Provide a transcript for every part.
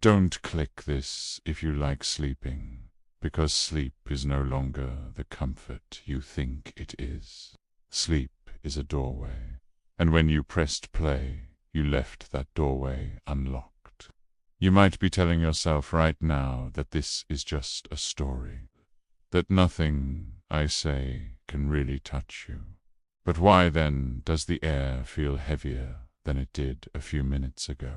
Don't click this if you like sleeping, because sleep is no longer the comfort you think it is. Sleep is a doorway, and when you pressed play, you left that doorway unlocked. You might be telling yourself right now that this is just a story, that nothing I say can really touch you. But why then does the air feel heavier than it did a few minutes ago?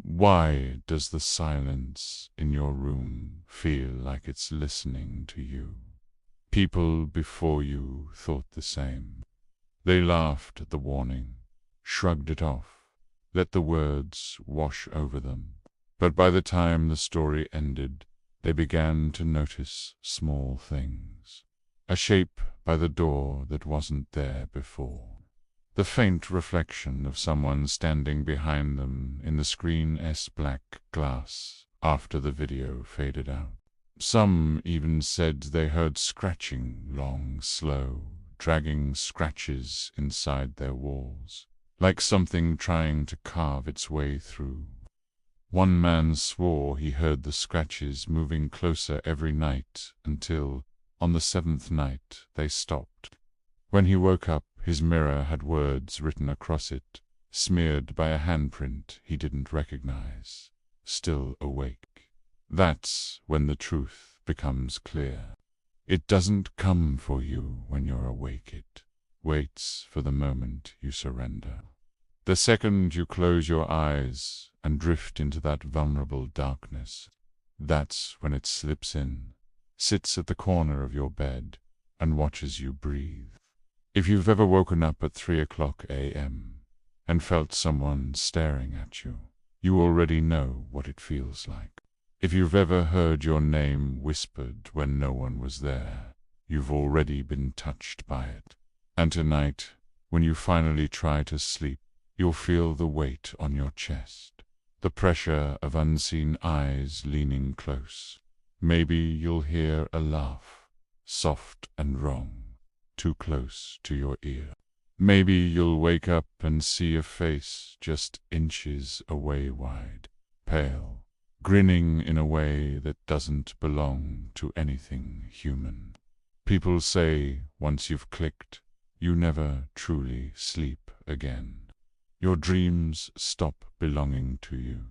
Why does the silence in your room feel like it's listening to you? People before you thought the same. They laughed at the warning, shrugged it off, let the words wash over them. But by the time the story ended, they began to notice small things. A shape by the door that wasn't there before. The faint reflection of someone standing behind them in the screen's black glass after the video faded out. Some even said they heard scratching, long, slow, dragging scratches inside their walls, like something trying to carve its way through. One man swore he heard the scratches moving closer every night until, on the 7th night, they stopped. When he woke up, his mirror had words written across it, smeared by a handprint he didn't recognize. Still awake. That's when the truth becomes clear. It doesn't come for you when you're awake. It waits for the moment you surrender. The second you close your eyes and drift into that vulnerable darkness, that's when it slips in, sits at the corner of your bed, and watches you breathe. If you've ever woken up at 3 a.m. and felt someone staring at you, you already know what it feels like. If you've ever heard your name whispered when no one was there, you've already been touched by it. And tonight, when you finally try to sleep, you'll feel the weight on your chest, the pressure of unseen eyes leaning close. Maybe you'll hear a laugh, soft and wrong, too close to your ear. Maybe you'll wake up and see a face just inches away wide, pale, grinning in a way that doesn't belong to anything human. People say once you've clicked, you never truly sleep again. Your dreams stop belonging to you.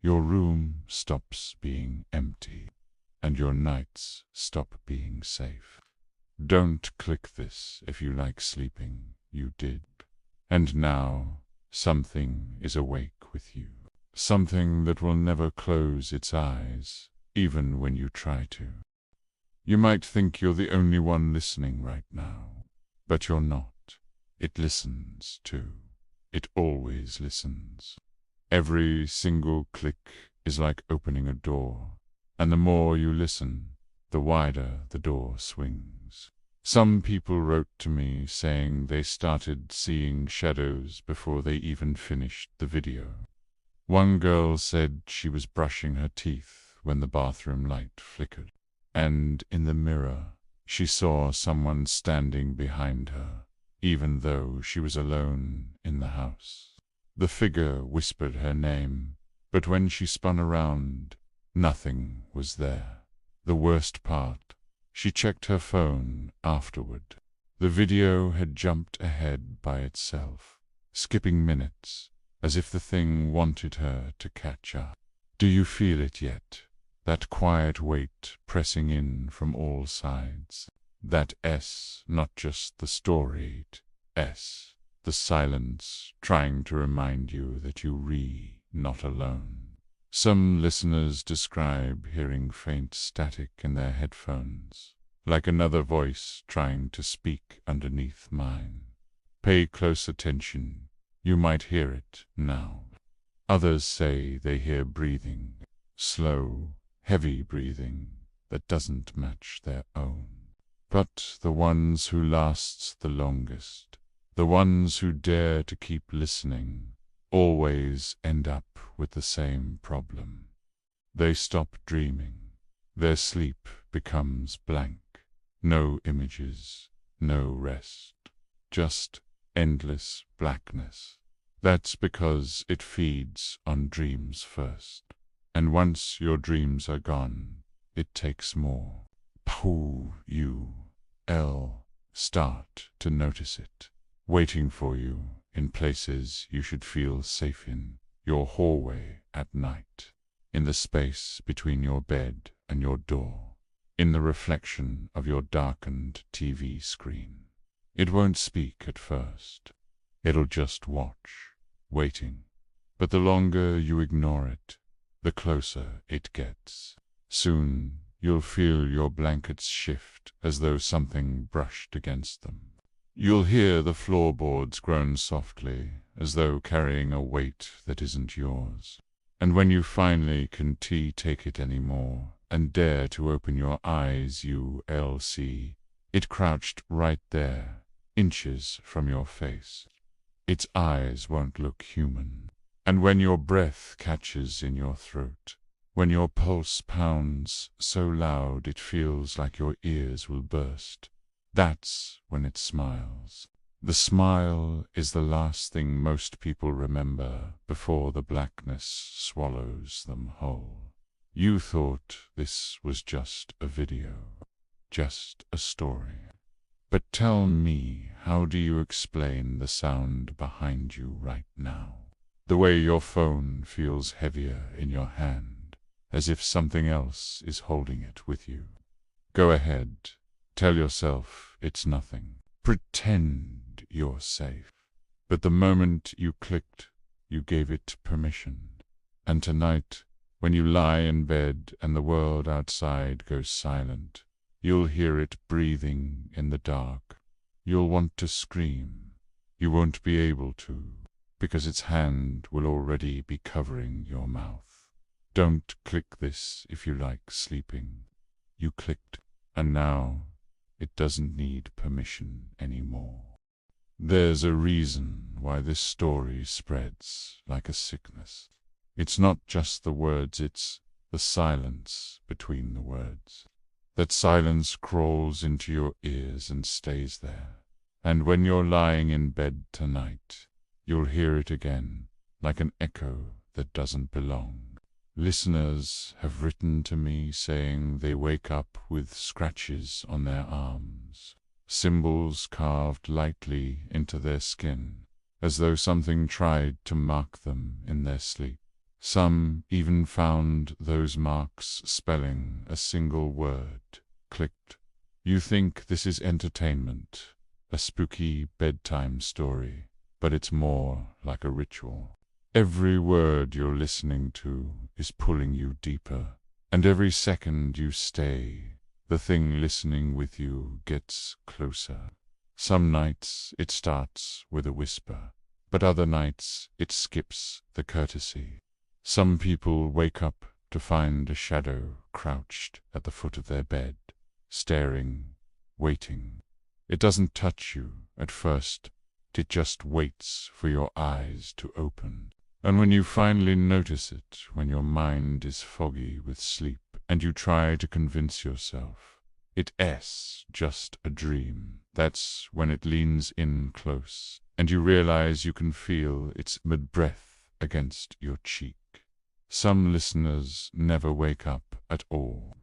Your room stops being empty, and your nights stop being safe. Don't click this if you like sleeping. You did. And now, something is awake with you. Something that will never close its eyes, even when you try to. You might think you're the only one listening right now, but you're not. It listens too. It always listens. Every single click is like opening a door, and the more you listen, the wider the door swings. Some people wrote to me saying they started seeing shadows before they even finished the video. One girl said she was brushing her teeth when the bathroom light flickered, and in the mirror she saw someone standing behind her, even though she was alone in the house. The figure whispered her name, but when she spun around, nothing was there. The worst part, she checked her phone afterward. The video had jumped ahead by itself, skipping minutes, as if the thing wanted her to catch up. Do you feel it yet? That quiet weight pressing in from all sides. That not just the story, the silence trying to remind you that you're not alone. Some listeners describe hearing faint static in their headphones, like another voice trying to speak underneath mine. Pay close attention, you might hear it now. Others say they hear breathing, slow, heavy breathing that doesn't match their own. But the ones who last the longest, the ones who dare to keep listening, always end up with the same problem. They stop dreaming. Their sleep becomes blank. No images, no rest. Just endless blackness. That's because it feeds on dreams first. And once your dreams are gone, it takes more. You'll start to notice it, waiting for you in places you should feel safe in, your hallway at night, in the space between your bed and your door, in the reflection of your darkened TV screen. It won't speak at first. It'll just watch, waiting. But the longer you ignore it, the closer it gets. Soon you'll feel your blankets shift as though something brushed against them. You'll hear the floorboards groan softly, as though carrying a weight that isn't yours. And when you finally can't take it anymore and dare to open your eyes, you'll see it crouched right there, inches from your face. Its eyes won't look human. And when your breath catches in your throat, when your pulse pounds so loud it feels like your ears will burst, that's when it smiles. The smile is the last thing most people remember before the blackness swallows them whole. You thought this was just a video, just a story. But tell me, how do you explain the sound behind you right now? The way your phone feels heavier in your hand, as if something else is holding it with you. Go ahead, tell yourself it's nothing. Pretend you're safe. But the moment you clicked, you gave it permission. And tonight, when you lie in bed and the world outside goes silent, you'll hear it breathing in the dark. You'll want to scream. You won't be able to, because its hand will already be covering your mouth. Don't click this if you like sleeping. You clicked, and now it doesn't need permission anymore. There's a reason why this story spreads like a sickness. It's not just the words, it's the silence between the words. That silence crawls into your ears and stays there. And when you're lying in bed tonight, you'll hear it again, like an echo that doesn't belong. Listeners have written to me saying they wake up with scratches on their arms, symbols carved lightly into their skin, as though something tried to mark them in their sleep. Some even found those marks spelling a single word, clicked. You think this is entertainment, a spooky bedtime story, but it's more like a ritual. Every word you're listening to is pulling you deeper, and every second you stay, the thing listening with you gets closer. Some nights it starts with a whisper, but other nights it skips the courtesy. Some people wake up to find a shadow crouched at the foot of their bed, staring, waiting. It doesn't touch you at first, it just waits for your eyes to open. And when you finally notice it, when your mind is foggy with sleep, and you try to convince yourself it's just a dream, that's when it leans in close, and you realize you can feel its mid-breath against your cheek. Some listeners never wake up at all.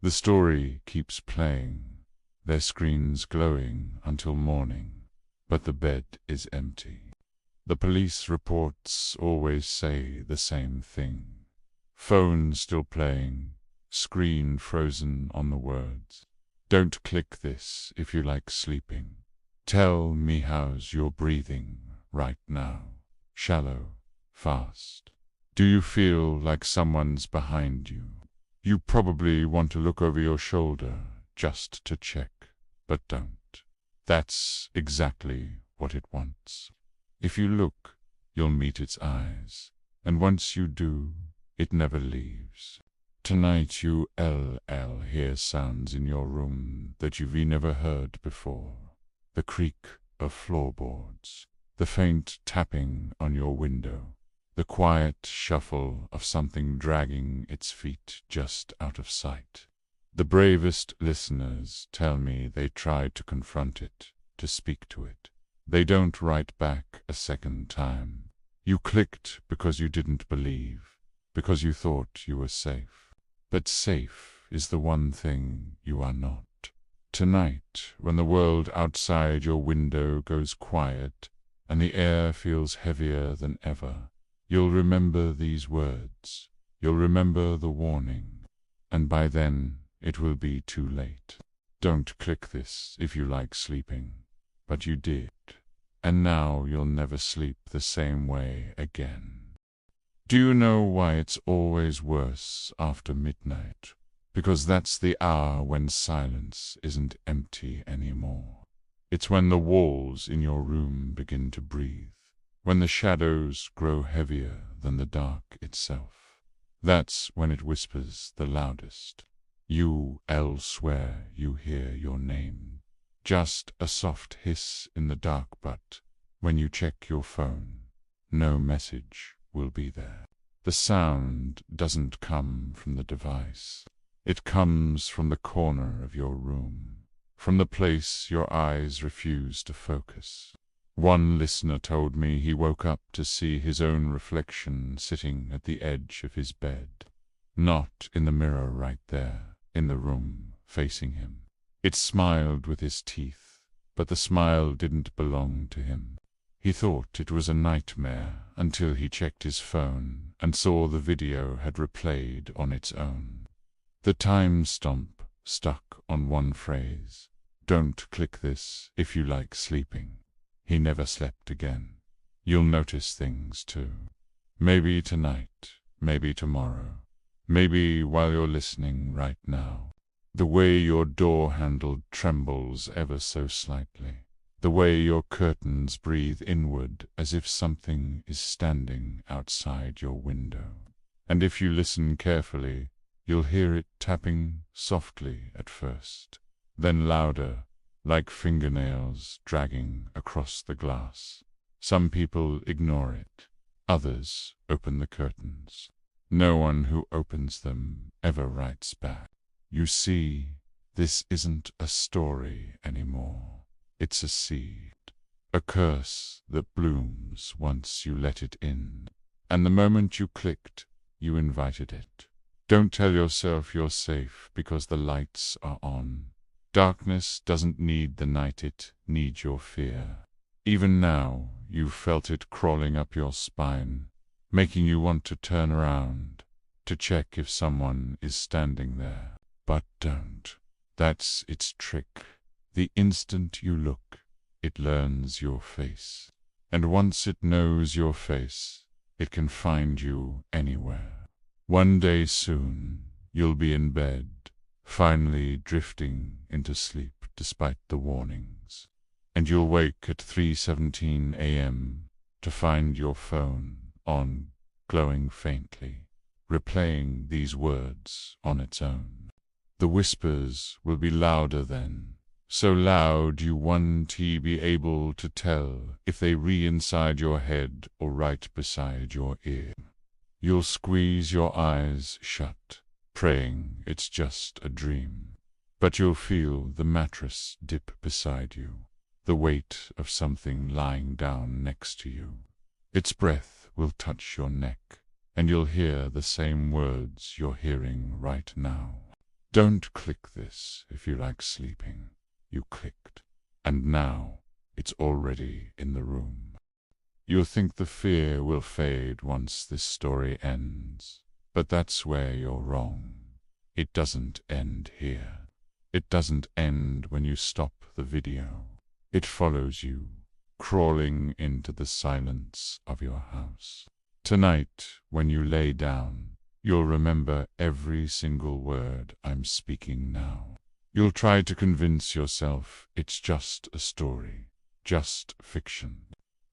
The story keeps playing, their screens glowing until morning, but the bed is empty. The police reports always say the same thing. Phone still playing, screen frozen on the words. Don't click this if you like sleeping. Tell me how's your breathing right now. Shallow, fast. Do you feel like someone's behind you? You probably want to look over your shoulder just to check, but don't. That's exactly what it wants. If you look, you'll meet its eyes, and once you do, it never leaves. Tonight you'll hear sounds in your room that you've never heard before. The creak of floorboards, the faint tapping on your window, the quiet shuffle of something dragging its feet just out of sight. The bravest listeners tell me they tried to confront it, to speak to it. They don't write back a second time. You clicked because you didn't believe. because you thought you were safe. But safe is the one thing you are not. Tonight, when the world outside your window goes quiet and the air feels heavier than ever, you'll remember these words. You'll remember the warning. And by then, it will be too late. Don't click this if you like sleeping, but you did. And now you'll never sleep the same way again. Do you know why it's always worse after midnight? Because that's the hour when silence isn't empty anymore. It's when the walls in your room begin to breathe, when the shadows grow heavier than the dark itself. That's when it whispers the loudest. You elsewhere you hear your name, just a soft hiss in the dark, but when you check your phone, no message will be there. The sound doesn't come from the device. It comes from the corner of your room, from the place your eyes refuse to focus. One listener told me he woke up to see his own reflection sitting at the edge of his bed. Not in the mirror right there, in the room, facing him. It smiled with his teeth, but the smile didn't belong to him. He thought it was a nightmare until he checked his phone and saw the video had replayed on its own. The time stamp stuck on one phrase. Don't click this if you like sleeping. He never slept again. You'll notice things too. Maybe tonight, maybe tomorrow, maybe while you're listening right now. The way your door handle trembles ever so slightly. The way your curtains breathe inward as if something is standing outside your window. And if you listen carefully, you'll hear it tapping softly at first, then louder, like fingernails dragging across the glass. Some people ignore it. Others open the curtains. No one who opens them ever writes back. You see, this isn't a story anymore. It's a seed, a curse that blooms once you let it in. And the moment you clicked, you invited it. Don't tell yourself you're safe because the lights are on. Darkness doesn't need the night, it needs your fear. Even now, you've felt it crawling up your spine, making you want to turn around, to check if someone is standing there. But don't. That's its trick. The instant you look, it learns your face. And once it knows your face, it can find you anywhere. One day soon, you'll be in bed, finally drifting into sleep despite the warnings. And you'll wake at 3:17 a.m. to find your phone on, glowing faintly, replaying these words on its own. The whispers will be louder then, so loud you won't be able to tell if they inside your head or right beside your ear. You'll squeeze your eyes shut, praying it's just a dream. But you'll feel the mattress dip beside you, the weight of something lying down next to you. Its breath will touch your neck, and you'll hear the same words you're hearing right now. Don't click this if you like sleeping. You clicked, and now it's already in the room. You'll think the fear will fade once this story ends, but that's where you're wrong. It doesn't end here. It doesn't end when you stop the video. It follows you, crawling into the silence of your house. Tonight, when you lay down, you'll remember every single word I'm speaking now. You'll try to convince yourself it's just a story, just fiction.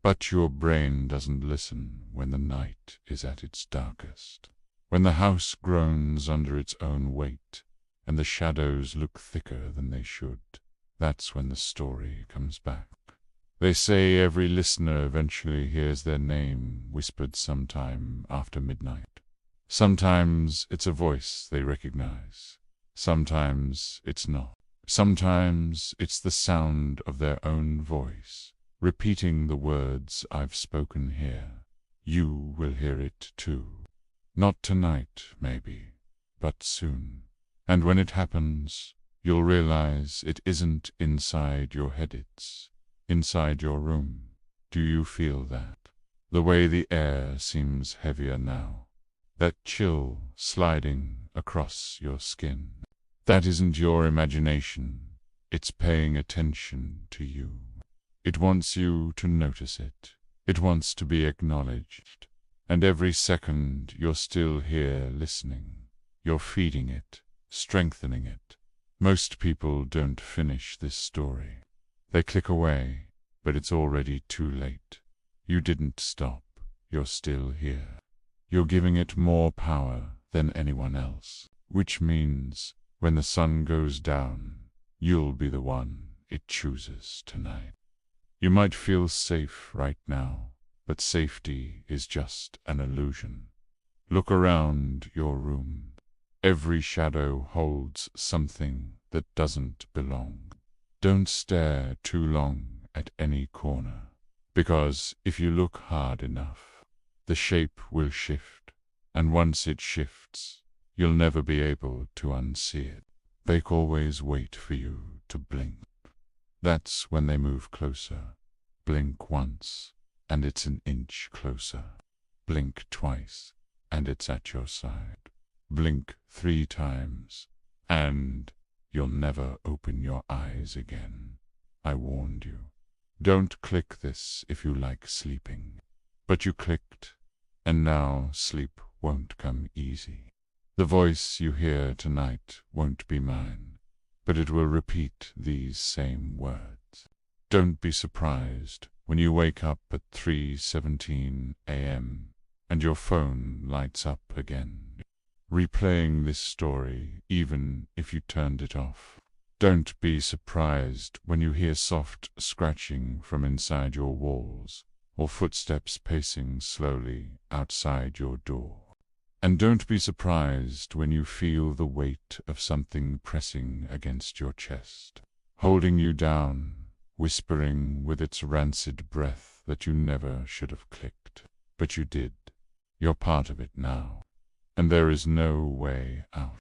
But your brain doesn't listen when the night is at its darkest, when the house groans under its own weight, and the shadows look thicker than they should. That's when the story comes back. They say every listener eventually hears their name whispered sometime after midnight. Sometimes it's a voice they recognize. Sometimes it's not. Sometimes it's the sound of their own voice, repeating the words I've spoken here. You will hear it too. Not tonight, maybe, but soon. And when it happens, you'll realize it isn't inside your head, it's inside your room. Do you feel that? The way the air seems heavier now. That chill sliding across your skin. That isn't your imagination. It's paying attention to you. It wants you to notice it. It wants to be acknowledged. And every second you're still here listening. You're feeding it, strengthening it. Most people don't finish this story. They click away, but it's already too late. You didn't stop. You're still here. You're giving it more power than anyone else, which means when the sun goes down, you'll be the one it chooses tonight. You might feel safe right now, but safety is just an illusion. Look around your room. Every shadow holds something that doesn't belong. Don't stare too long at any corner, because if you look hard enough, the shape will shift, and once it shifts, you'll never be able to unsee it. They always wait for you to blink. That's when they move closer. Blink once, and it's an inch closer. Blink twice, and it's at your side. Blink 3 times, and you'll never open your eyes again. I warned you. Don't click this if you like sleeping. But you clicked, and now sleep won't come easy. The voice you hear tonight won't be mine, but it will repeat these same words. Don't be surprised when you wake up at 3:17 a.m. and your phone lights up again, replaying this story even if you turned it off. Don't be surprised when you hear soft scratching from inside your walls, or footsteps pacing slowly outside your door. And don't be surprised when you feel the weight of something pressing against your chest, holding you down, whispering with its rancid breath that you never should have clicked. But you did. You're part of it now, and there is no way out.